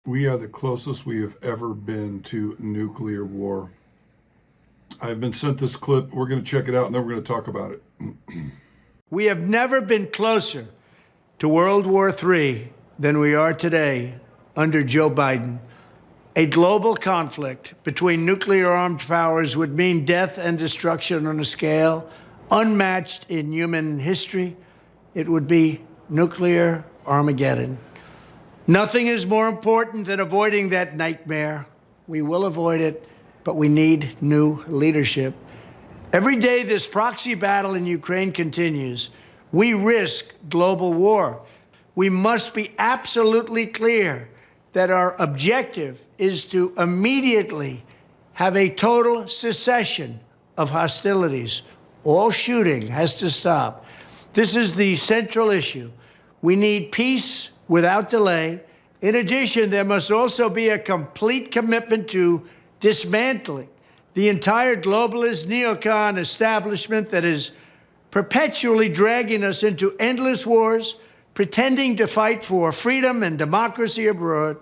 We are the closest we have ever been to nuclear war. I've been sent this clip. We're going to check it out, and then we're going to talk about it. We have never been closer to World War III than we are today under Joe Biden. A global conflict between nuclear-armed powers would mean death and destruction on a scale unmatched in human history. It would be nuclear Armageddon. Nothing is more important than avoiding that nightmare. We will avoid it, but we need new leadership. Every day this proxy battle in Ukraine continues, we risk global war. We must be absolutely clear that our objective is to immediately have a total cessation of hostilities. All shooting has to stop. This is the central issue. We need peace without delay. In addition, there must also be a complete commitment to dismantling the entire globalist neocon establishment that is perpetually dragging us into endless wars, pretending to fight for freedom and democracy abroad,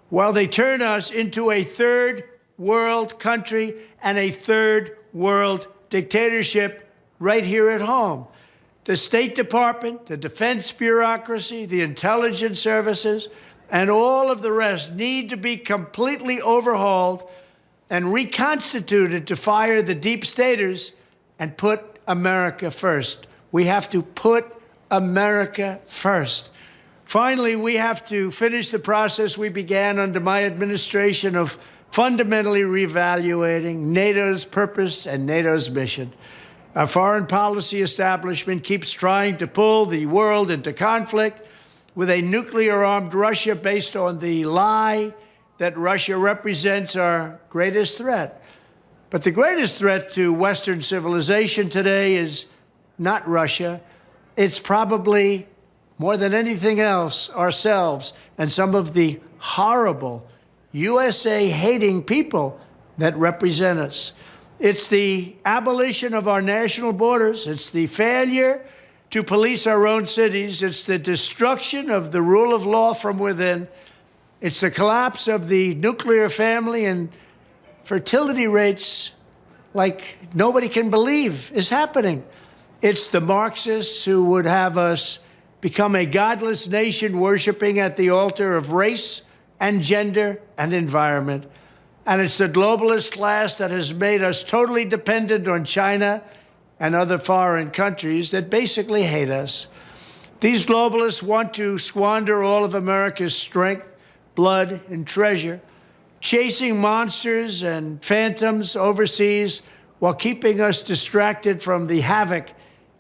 while they turn us into a third world country and a third world dictatorship right here at home. The State Department, the defense bureaucracy, the intelligence services, and all of the rest need to be completely overhauled and reconstituted to fire the deep staters and put America first. We have to put America first. Finally, we have to finish the process we began under my administration of fundamentally reevaluating NATO's purpose and NATO's mission. Our foreign policy establishment keeps trying to pull the world into conflict with a nuclear-armed Russia based on the lie that Russia represents our greatest threat. But the greatest threat to Western civilization today is not Russia. It's probably, more than anything else, ourselves and some of the horrible USA-hating people that represent us. It's the abolition of our national borders. It's the failure to police our own cities. It's the destruction of the rule of law from within. It's the collapse of the nuclear family and fertility rates like nobody can believe is happening. It's the Marxists who would have us become a godless nation worshiping at the altar of race and gender and environment. And it's the globalist class that has made us totally dependent on China and other foreign countries that basically hate us. These globalists want to squander all of America's strength, blood, and treasure, chasing monsters and phantoms overseas while keeping us distracted from the havoc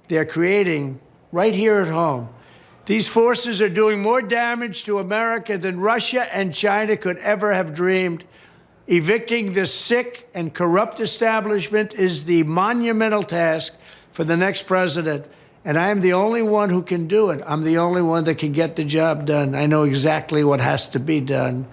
they're creating right here at home. These forces are doing more damage to America than Russia and China could ever have dreamed. Evicting this sick and corrupt establishment is the monumental task for the next president. And I am the only one who can do it. I'm the only one that can get the job done. I know exactly what has to be done.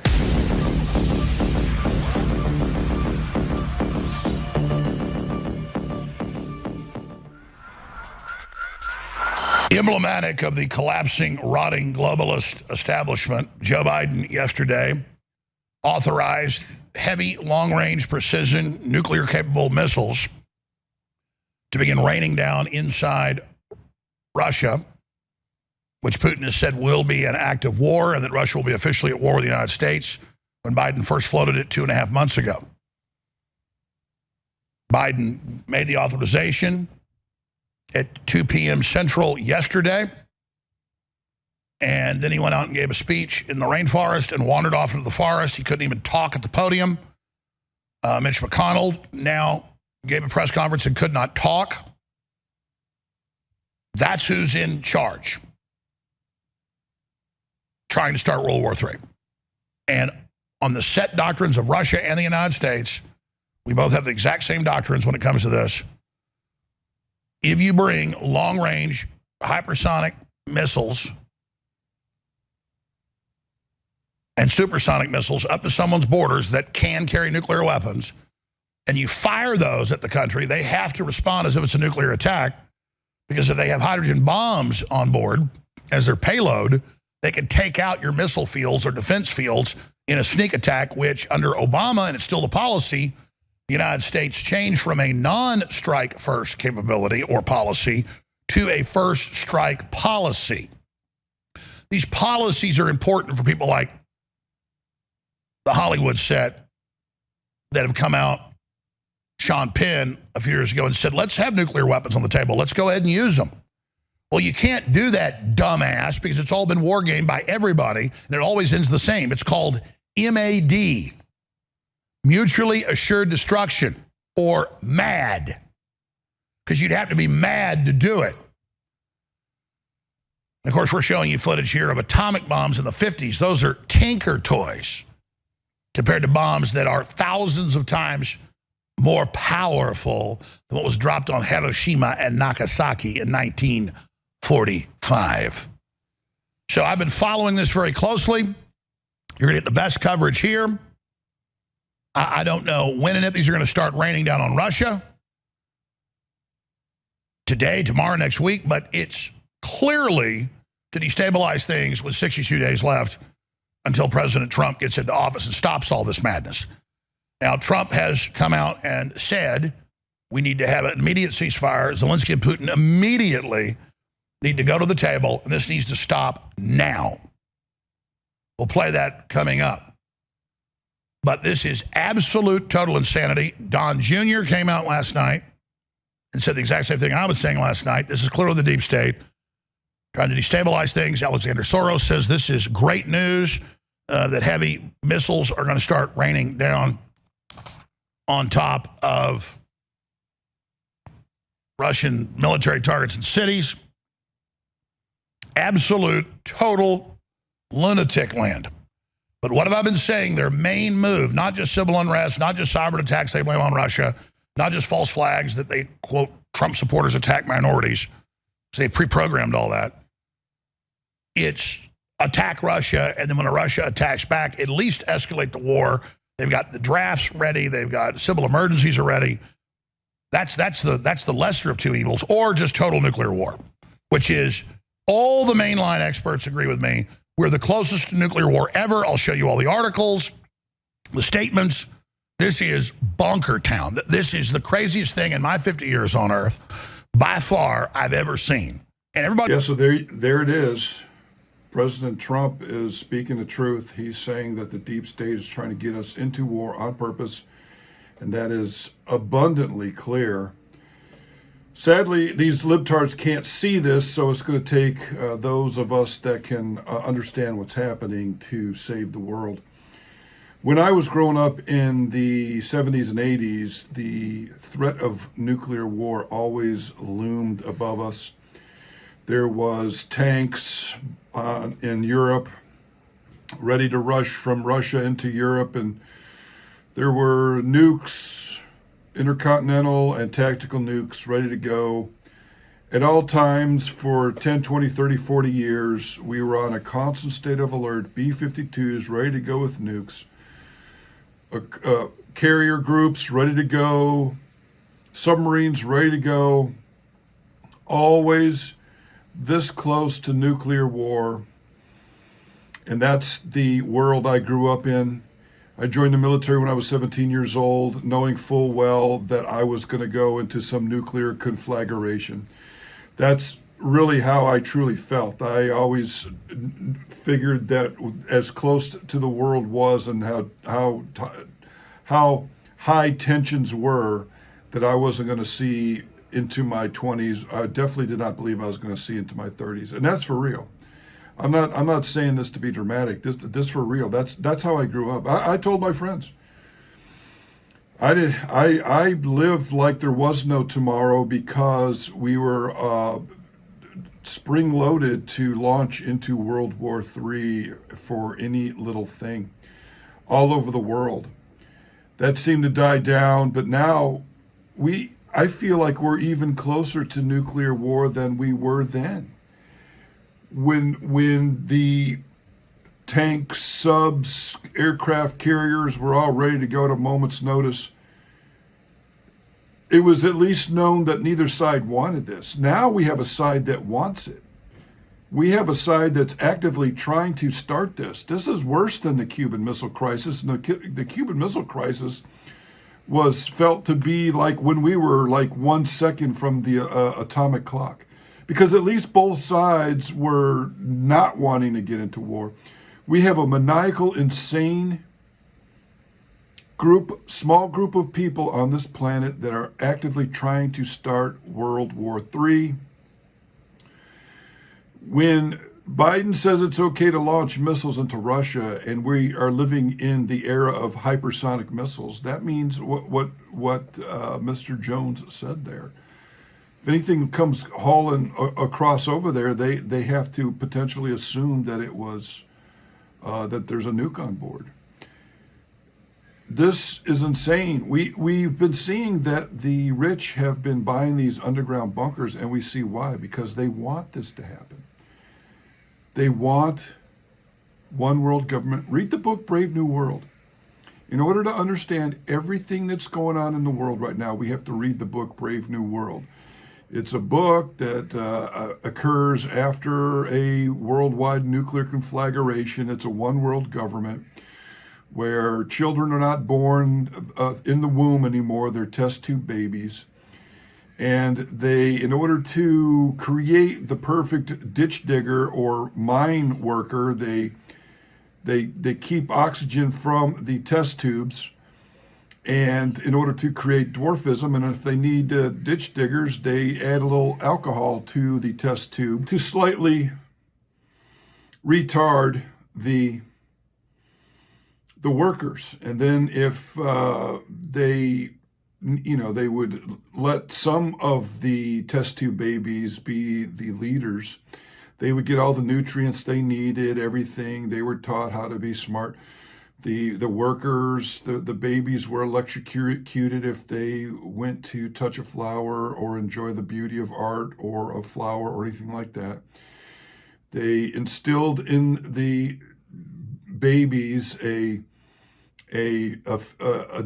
Emblematic of the collapsing, rotting globalist establishment, Joe Biden yesterday authorized heavy, long-range, precision, nuclear-capable missiles to begin raining down inside Russia, which Putin has said will be an act of war, and that Russia will be officially at war with the United States when Biden first floated it 2.5 months ago. Biden made the authorization at 2 p.m. Central yesterday, and then he went out and gave a speech in the rainforest and wandered off into the forest. He couldn't even talk at the podium. Mitch McConnell now gave a press conference and could not talk. That's who's in charge, trying to start World War III. And on the set doctrines of Russia and the United States, we both have the exact same doctrines when it comes to this. If you bring long-range, hypersonic missiles and supersonic missiles up to someone's borders that can carry nuclear weapons, and you fire those at the country, they have to respond as if it's a nuclear attack, because if they have hydrogen bombs on board as their payload, they can take out your missile fields or defense fields in a sneak attack, which under Obama, and it's still the policy, the United States changed from a non-strike first capability or policy to a first strike policy. These policies are important for people like the Hollywood set that have come out, Sean Penn a few years ago, and said, let's have nuclear weapons on the table. Let's go ahead and use them. Well, you can't do that, dumbass, because it's all been war gamed by everybody, and it always ends the same. It's called MAD, mutually assured destruction, or MAD, because you'd have to be mad to do it. And of course, we're showing you footage here of atomic bombs in the 50s. Those are tinker toys compared to bombs that are thousands of times more powerful than what was dropped on Hiroshima and Nagasaki in 1945. So I've been following this very closely. You're going to get the best coverage here. I don't know when and if these are going to start raining down on Russia. Today, tomorrow, next week, but it's clearly to destabilize things with 62 days left until President Trump gets into office and stops all this madness. Now, Trump has come out and said we need to have an immediate ceasefire. Zelensky and Putin immediately need to go to the table, and this needs to stop now. We'll play that coming up. But this is absolute, total insanity. Don Jr. came out last night and said the exact same thing I was saying last night. This is clearly the deep state trying to destabilize things. Alexander Soros says this is great news, that heavy missiles are going to start raining down on top of Russian military targets and cities. Absolute, total lunatic land. But what have I been saying? Their main move, not just civil unrest, not just cyber attacks they blame on Russia, not just false flags that they, quote, Trump supporters attack minorities, because they pre-programmed all that. It's attack Russia, and then when Russia attacks back, at least escalate the war. They've got the drafts ready. They've got civil emergencies are ready. That's the lesser of two evils, or just total nuclear war, which is all the mainline experts agree with me. We're the closest to nuclear war ever. I'll show you all the articles, the statements. This is bonker town. This is the craziest thing in my 50 years on Earth, by far, I've ever seen. And everybody. Yeah, so there it is. President Trump is speaking the truth. He's saying that the deep state is trying to get us into war on purpose, and that is abundantly clear. Sadly, these libtards can't see this, so it's going to take those of us that can understand what's happening to save the world. When I was growing up in the 70s and 80s, the threat of nuclear war always loomed above us. There was tanks in Europe ready to rush from Russia into Europe, and there were nukes, intercontinental and tactical nukes ready to go. At all times for 10, 20, 30, 40 years, we were on a constant state of alert, B-52s ready to go with nukes, carrier groups ready to go, submarines ready to go, always this close to nuclear war. And that's the world I grew up in. I joined the military when I was 17 years old, knowing full well that I was going to go into some nuclear conflagration. That's really how I truly felt. I always figured that as close to the world was and how high tensions were, that I wasn't going to see into my 20s. I definitely did not believe I was going to see into my 30s, and that's for real. I'm not saying this to be dramatic. This for real. That's how I grew up. I told my friends. I lived like there was no tomorrow, because we were spring-loaded to launch into World War III for any little thing all over the world. That seemed to die down, but now I feel like we're even closer to nuclear war than we were then. When the tanks, subs, aircraft carriers were all ready to go at a moment's notice, it was at least known that neither side wanted this. Now we have a side that wants it. We have a side that's actively trying to start this. This is worse than the Cuban Missile Crisis. And the Cuban Missile Crisis was felt to be like when we were like 1 second from the atomic clock, because at least both sides were not wanting to get into war. We have a maniacal, insane small group of people on this planet that are actively trying to start World War III. When Biden says it's okay to launch missiles into Russia, and we are living in the era of hypersonic missiles, that means what Mr. Jones said there. If anything comes hauling across over there, they have to potentially assume that it was that there's a nuke on board. This is insane. We've been seeing that the rich have been buying these underground bunkers, and we see why, because they want this to happen. They want one world government. Read the book Brave New World. In order to understand everything that's going on in the world right now, we have to read the book Brave New World. It's a book that occurs after a worldwide nuclear conflagration. It's a one world government where children are not born in the womb anymore. They're test tube babies. And they, in order to create the perfect ditch digger or mine worker, they keep oxygen from the test tubes, and in order to create dwarfism, and if they need ditch diggers, they add a little alcohol to the test tube to slightly retard the workers. And then if they would let some of the test tube babies be the leaders, they would get all the nutrients they needed, everything. They were taught how to be smart. The workers, the babies were electrocuted if they went to touch a flower or enjoy the beauty of art or a flower or anything like that. They instilled in the babies a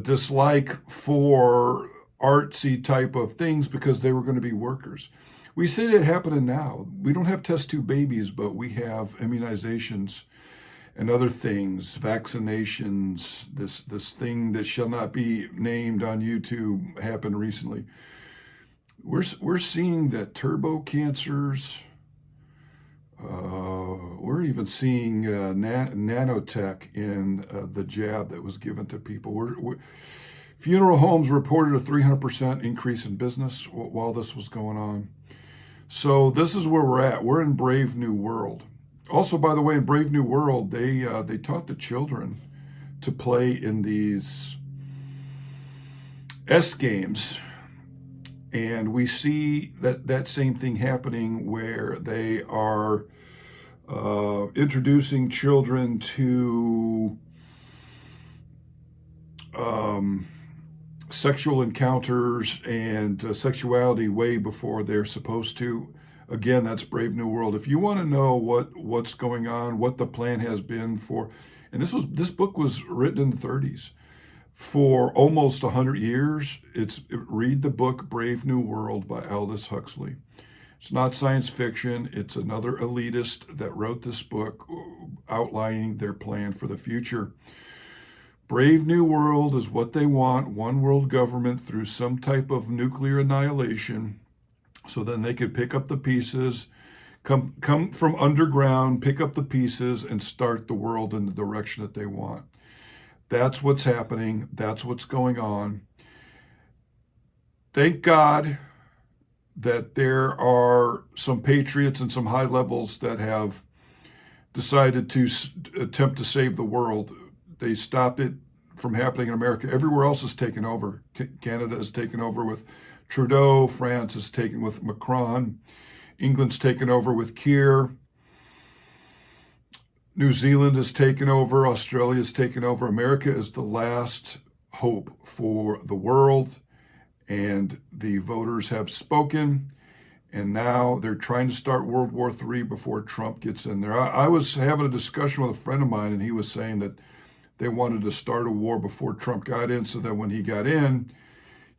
dislike for artsy type of things because they were going to be workers. We see that happening now. We don't have test tube babies, but we have immunizations and other things, vaccinations. This thing that shall not be named on YouTube happened recently. We're seeing that turbo cancers. We're even seeing nanotech in the jab that was given to people. Funeral homes reported a 300% increase in business while this was going on. So this is where we're at. We're in Brave New World. Also, by the way, in Brave New World, they taught the children to play in these S games. And we see that same thing happening where they are introducing children to sexual encounters and sexuality way before they're supposed to. Again, that's Brave New World. If you want to know what's going on, what the plan has been for, and this book was written in the 30s. For almost 100 years, read the book Brave New World by Aldous Huxley. It's not science fiction. It's another elitist that wrote this book outlining their plan for the future. Brave New World is what they want, one world government through some type of nuclear annihilation, so then they could pick up the pieces, come from underground, pick up the pieces, and start the world in the direction that they want. That's what's happening. That's what's going on. Thank God that there are some patriots and some high levels that have decided to attempt to save the world. They stopped it from happening in America. Everywhere else is taken over. Canada is taken over with Trudeau. France is taken with Macron. England's taken over with Keir. New Zealand has taken over. Australia has taken over. America is the last hope for the world. And the voters have spoken. And now they're trying to start World War III before Trump gets in there. I was having a discussion with a friend of mine, and he was saying that they wanted to start a war before Trump got in, so that when he got in,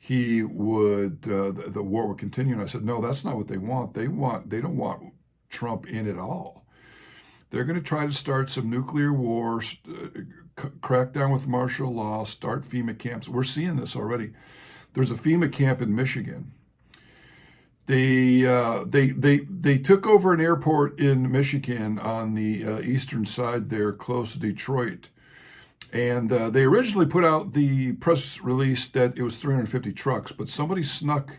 the war would continue. And I said, no, that's not what they want. They don't want Trump in at all. They're going to try to start some nuclear wars, crack down with martial law, start FEMA camps. We're seeing this already. There's a FEMA camp in Michigan. They took over an airport in Michigan on the eastern side there, close to Detroit. And they originally put out the press release that it was 350 trucks, but somebody snuck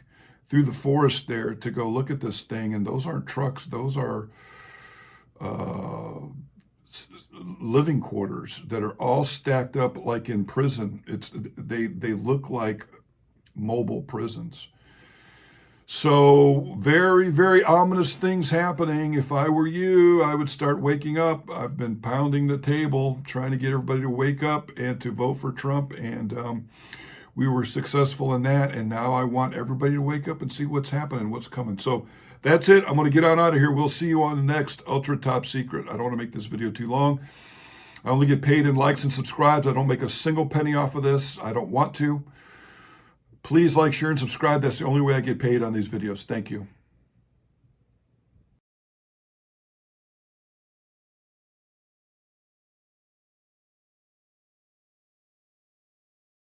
through the forest there to go look at this thing, and those aren't trucks. Those are living quarters that are all stacked up like in prison. They look like mobile prisons. So very, very ominous things happening. If I were you, I would start waking up. I've been pounding the table, trying to get everybody to wake up and to vote for Trump. And we were successful in that. And now I want everybody to wake up and see what's happening, what's coming. So that's it. I'm going to get on out of here. We'll see you on the next Ultra Top Secret. I don't want to make this video too long. I only get paid in likes and subscribes. I don't make a single penny off of this. I don't want to. Please like, share, and subscribe. That's the only way I get paid on these videos. Thank you.